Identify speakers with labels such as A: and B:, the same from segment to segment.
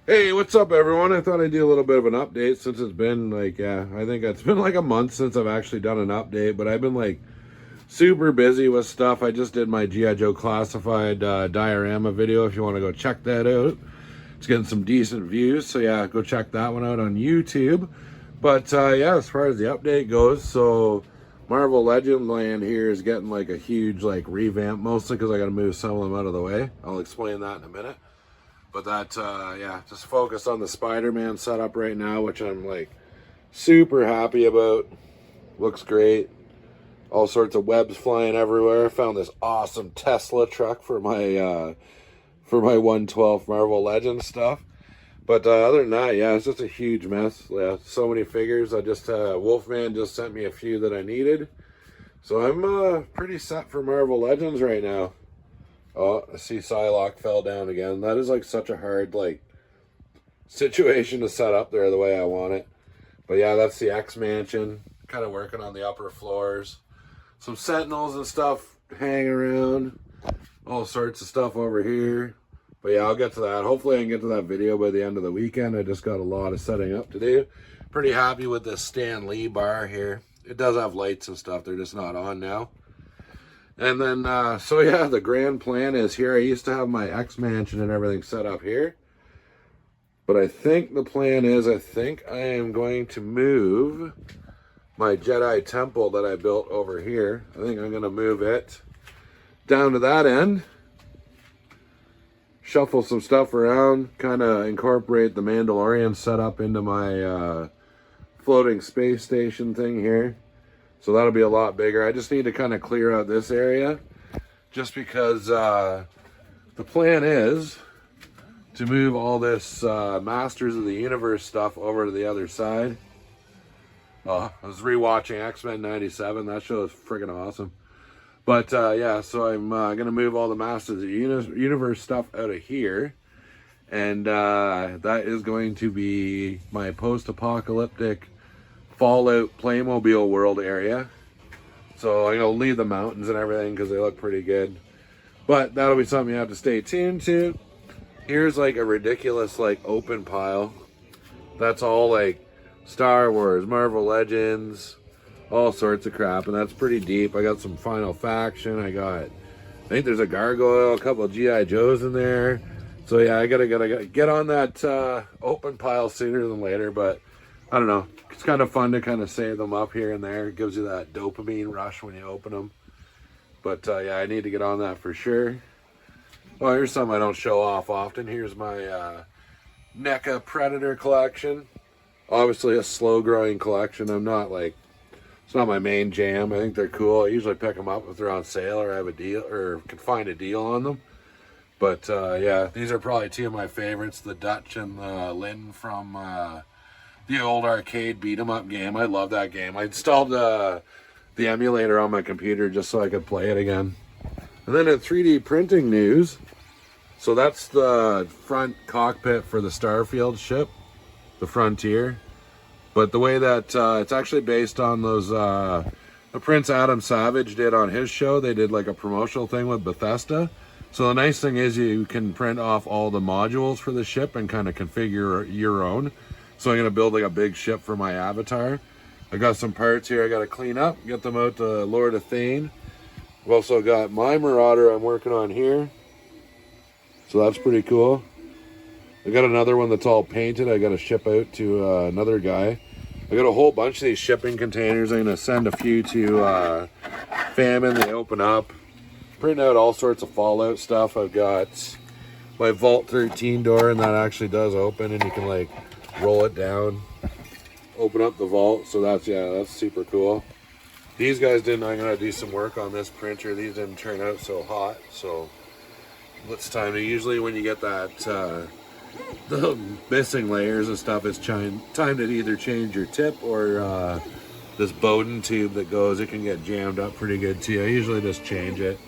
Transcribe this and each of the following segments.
A: Hey, what's up, everyone? I thought I'd do a little bit of an update since it's been like, I think it's been like a month since I've actually done an update, but I've been like super busy with stuff. I just did my G.I. Joe Classified diorama video if you want to go check that out. It's getting some decent views, so yeah, go check that one out on YouTube. But yeah, as far as the update goes, so Marvel Legend Land here is getting like a huge like revamp, mostly because I got to move some of them out of the way. I'll explain that in a minute. But that, yeah, just focus on the Spider-Man setup right now, which I'm like super happy about. Looks great. All sorts of webs flying everywhere. I found this awesome Tesla truck for my 112 Marvel Legends stuff. But other than that, yeah, it's just a huge mess. Yeah, so many figures. I just Wolfman just sent me a few that I needed, so I'm pretty set for Marvel Legends right now. Oh, I see Psylocke fell down again. That is like such a hard like situation to set up there the way I want it. But yeah, that's the X Mansion. Kind of working on the upper floors. Some Sentinels and stuff hanging around. All sorts of stuff over here. But yeah, I'll get to that. Hopefully I can get to that video by the end of the weekend. I just got a lot of setting up to do. Pretty happy with this Stan Lee bar here. It does have lights and stuff. They're just not on now. And then, so yeah, the grand plan is here. I used to have my X Mansion and everything set up here. But I think the plan is, I think I am going to move my Jedi Temple that I built over here. I think I'm going to move it down to that end. Shuffle some stuff around. Kind of incorporate the Mandalorian setup into my floating space station thing here. So that'll be a lot bigger. I just need to kind of clear out this area just because the plan is to move all this Masters of the Universe stuff over to the other side. I was rewatching X-Men 97. That show is friggin' awesome. But yeah, so I'm going to move all the Masters of the Universe stuff out of here. And that is going to be my post-apocalyptic Fallout Playmobil World area. So I'm going to leave the mountains and everything because they look pretty good. But that'll be something you have to stay tuned to. Here's like a ridiculous like open pile. That's all like Star Wars, Marvel Legends, all sorts of crap. And that's pretty deep. I got some Final Faction. I think there's a Gargoyle, a couple of G.I. Joes in there. So yeah, I gotta get on that open pile sooner than later. But I don't know. It's kind of fun to kind of save them up here and there. It gives you that dopamine rush when you open them. But yeah, I need to get on that for sure. Oh, here's something I don't show off often. Here's my NECA Predator collection. Obviously a slow growing collection. It's not my main jam. I think they're cool. I usually pick them up if they're on sale or have a deal or can find a deal on them. But yeah, these are probably two of my favorites. The Dutch and the Lynn from the old arcade beat 'em up game. I love that game. I installed the emulator on my computer just so I could play it again. And then in 3D printing news, so that's the front cockpit for the Starfield ship, the Frontier. But the way that it's actually based on those the Prince Adam Savage did on his show. They did like a promotional thing with Bethesda. So the nice thing is you can print off all the modules for the ship and kind of configure your own. So I'm going to build like a big ship for my avatar. I got some parts here I got to clean up, get them out to Lord of Thane. I've also got my Marauder I'm working on here. So that's pretty cool. I got another one that's all painted. I got to ship out to another guy. I got a whole bunch of these shipping containers. I'm going to send a few to Famine. They open up. Printing out all sorts of Fallout stuff. I've got my Vault 13 door, and that actually does open, and you can like roll it down, open up the vault. So that's super cool. These guys I'm gonna do some work on this printer. These didn't turn out so hot, so it's time to, usually when you get that the missing layers and stuff, it's time to either change your tip or this Bowden tube that goes, it can get jammed up pretty good too. I usually just change it.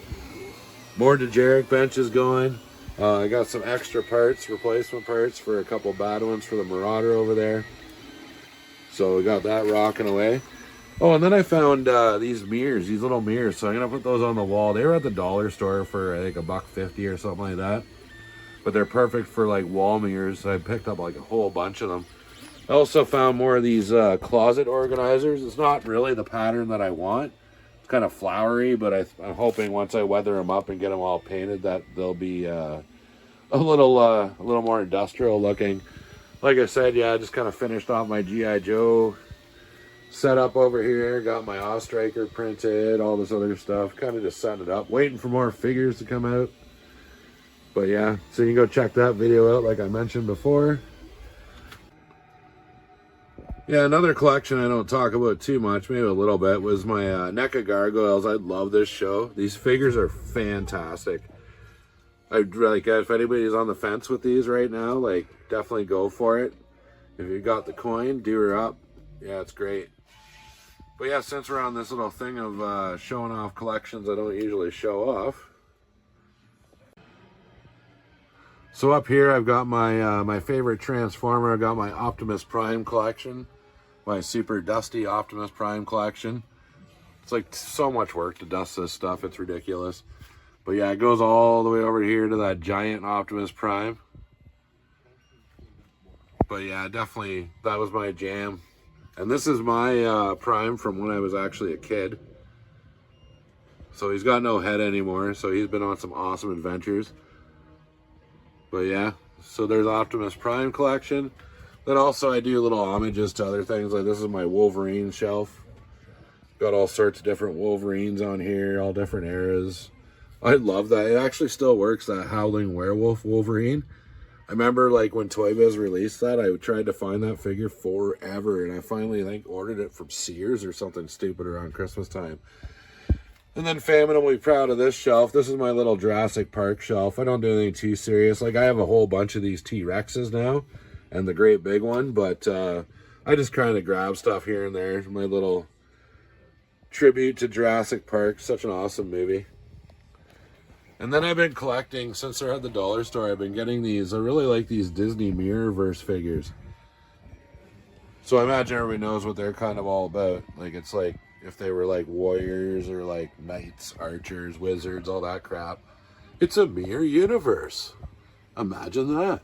A: More Dejeric benches going. I got some extra parts, replacement parts for a couple bad ones for the Marauder over there. So we got that rocking away. Oh, and then I found these mirrors, these little mirrors. So I'm going to put those on the wall. They were at the dollar store for, I think, $1.50 or something like that. but they're perfect for like wall mirrors. So I picked up like a whole bunch of them. I also found more of these closet organizers. It's not really the pattern that I want. It's kind of flowery, but I'm hoping once I weather them up and get them all painted that they'll be a little more industrial looking. Like I said, yeah, I just kind of finished off my G.I. Joe setup over here. Got my Ostriker printed, all this other stuff. Kind of just setting it up, waiting for more figures to come out. But yeah, so you can go check that video out like I mentioned before. Yeah, another collection I don't talk about too much, maybe a little bit, was my NECA gargoyles. I love this show. These figures are fantastic. I'd like, if anybody's on the fence with these right now, like, definitely go for it. If you got the coin, do her up. Yeah, it's great. But yeah, since we're on this little thing of showing off collections I don't usually show off. So up here I've got my my favorite Transformer. I've got my Optimus Prime collection. My super dusty Optimus Prime collection. It's like so much work to dust this stuff, it's ridiculous. But yeah, it goes all the way over here to that giant Optimus Prime. But yeah, definitely, that was my jam. And this is my Prime from when I was actually a kid. So he's got no head anymore, so he's been on some awesome adventures. But yeah, so there's Optimus Prime collection. Then also I do little homages to other things, like this is my Wolverine shelf. Got all sorts of different Wolverines on here, all different eras. I love that. It actually still works, that Howling Werewolf Wolverine. I remember like when Toy Biz released that, I tried to find that figure forever, and I finally, I think, ordered it from Sears or something stupid around Christmas time. And then Famine will be proud of this shelf. This is my little Jurassic Park shelf. I don't do anything too serious. Like, I have a whole bunch of these T-Rexes now, and the great big one, but I just kind of grab stuff here and there. My little tribute to Jurassic Park. Such an awesome movie. And then I've been collecting, since they're at the dollar store, I've been getting these. I really like these Disney Mirrorverse figures. So I imagine everybody knows what they're kind of all about. Like, it's like if they were like warriors or like knights, archers, wizards, all that crap. It's a mirror universe. Imagine that.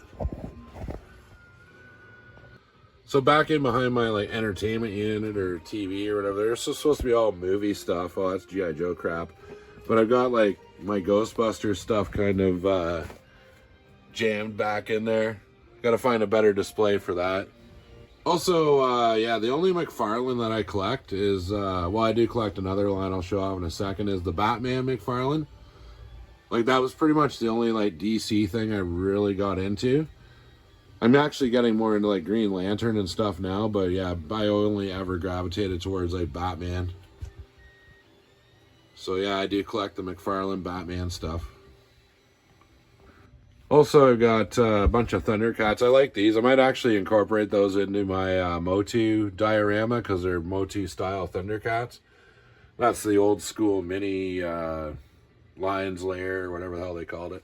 A: So back in behind my like entertainment unit or TV or whatever, there's supposed to be all movie stuff. Oh, that's G.I. Joe crap. But I've got like my Ghostbusters stuff kind of jammed back in there. Got to find a better display for that. Also, yeah, the only McFarlane that I collect is, well, I do collect another line I'll show off in a second, is the Batman McFarlane. Like, that was pretty much the only, like, DC thing I really got into. I'm actually getting more into, like, Green Lantern and stuff now, but, yeah, I only ever gravitated towards, like, Batman. So, yeah, I do collect the McFarlane Batman stuff. Also, I've got a bunch of Thundercats. I like these. I might actually incorporate those into my Motu diorama because they're Motu-style Thundercats. That's the old school mini Lion's Lair, or whatever the hell they called it.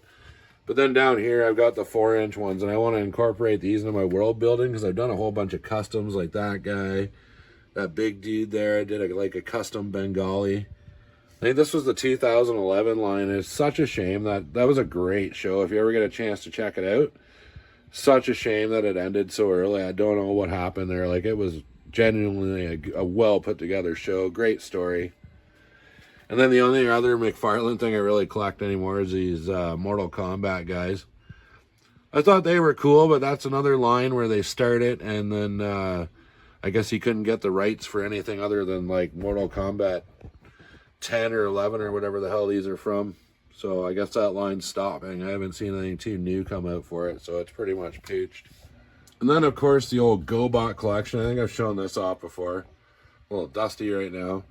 A: But then down here, I've got the 4-inch ones, and I want to incorporate these into my world building because I've done a whole bunch of customs like that guy. That big dude there, I did like a custom Bengali. I think this was the 2011 line. It's such a shame that was a great show. If you ever get a chance to check it out, such a shame that it ended so early. I don't know what happened there. Like, it was genuinely a well put together show. Great story. And then the only other McFarlane thing I really collect anymore is these Mortal Kombat guys. I thought they were cool, but that's another line where they start it and then I guess he couldn't get the rights for anything other than like Mortal Kombat 10 or 11 or whatever the hell these are from. So I guess that line's stopping. I haven't seen anything too new come out for it, so it's pretty much pooched. And then, of course, the old GoBot collection. I think I've shown this off before. A little dusty right now.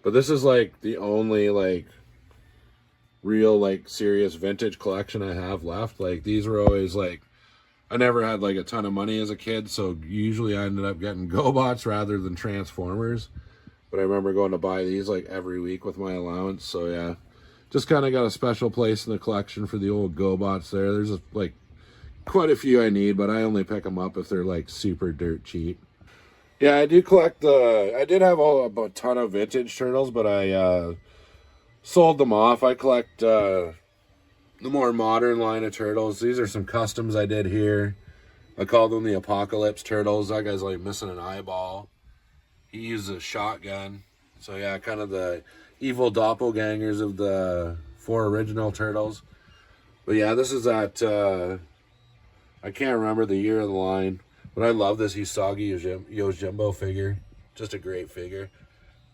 A: But this is, like, the only, like, real, like, serious vintage collection I have left. Like, these were always, like, I never had, like, a ton of money as a kid, so usually I ended up getting GoBots rather than Transformers. But I remember going to buy these like every week with my allowance. So yeah, just kind of got a special place in the collection for the old GoBots there. There's like quite a few I need, but I only pick them up if they're like super dirt cheap. Yeah, I do collect I did have a ton of vintage turtles, but I sold them off. I collect the more modern line of turtles. These are some customs I did here. I called them the Apocalypse Turtles. That guy's like missing an eyeball. He uses a shotgun. So yeah, kind of the evil doppelgangers of the 4 original turtles. But yeah, this is at, I can't remember the year of the line, but I love this Usagi Yojimbo figure. Just a great figure.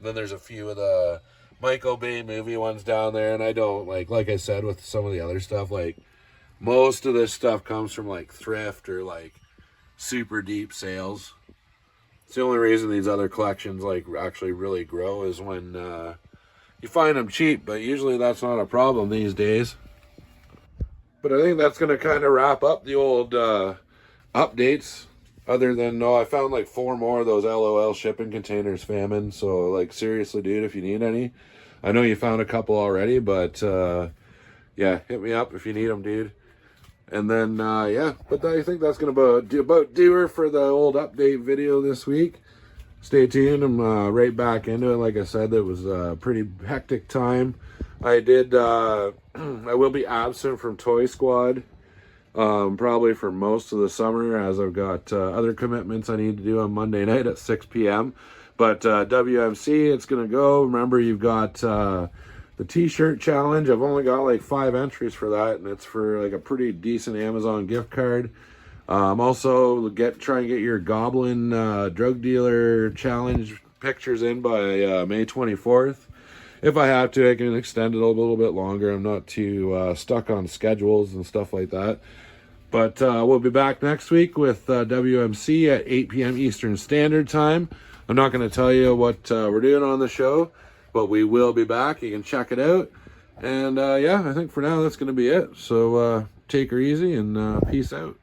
A: Then there's a few of the Michael Bay movie ones down there, and I don't, like I said with some of the other stuff, like, most of this stuff comes from, like, thrift or, like, super deep sales. It's the only reason these other collections, like, actually really grow is when you find them cheap, but usually that's not a problem these days. But I think that's going to kind of wrap up the old updates. Other than, no, I found like 4 more of those LOL shipping containers, famine. So, like, seriously, dude, if you need any. I know you found a couple already, but yeah, hit me up if you need them, dude. And then, yeah, but I think that's going to about do her for the old update video this week. Stay tuned. I'm right back into it. Like I said, it was a pretty hectic time. I will be absent from Toy Squad probably for most of the summer, as I've got other commitments I need to do on Monday night at 6 p.m. But WMC, it's going to go. Remember, you've got the t-shirt challenge. I've only got like 5 entries for that, and it's for like a pretty decent Amazon gift card. Also, try and get your Goblin drug dealer challenge pictures in by May 24th. If I have to, I can extend it a little bit longer. I'm not too stuck on schedules and stuff like that. But we'll be back next week with WMC at 8 p.m. Eastern Standard Time. I'm not going to tell you what we're doing on the show, but we will be back. You can check it out. And yeah, I think for now that's going to be it. So take her easy and peace out.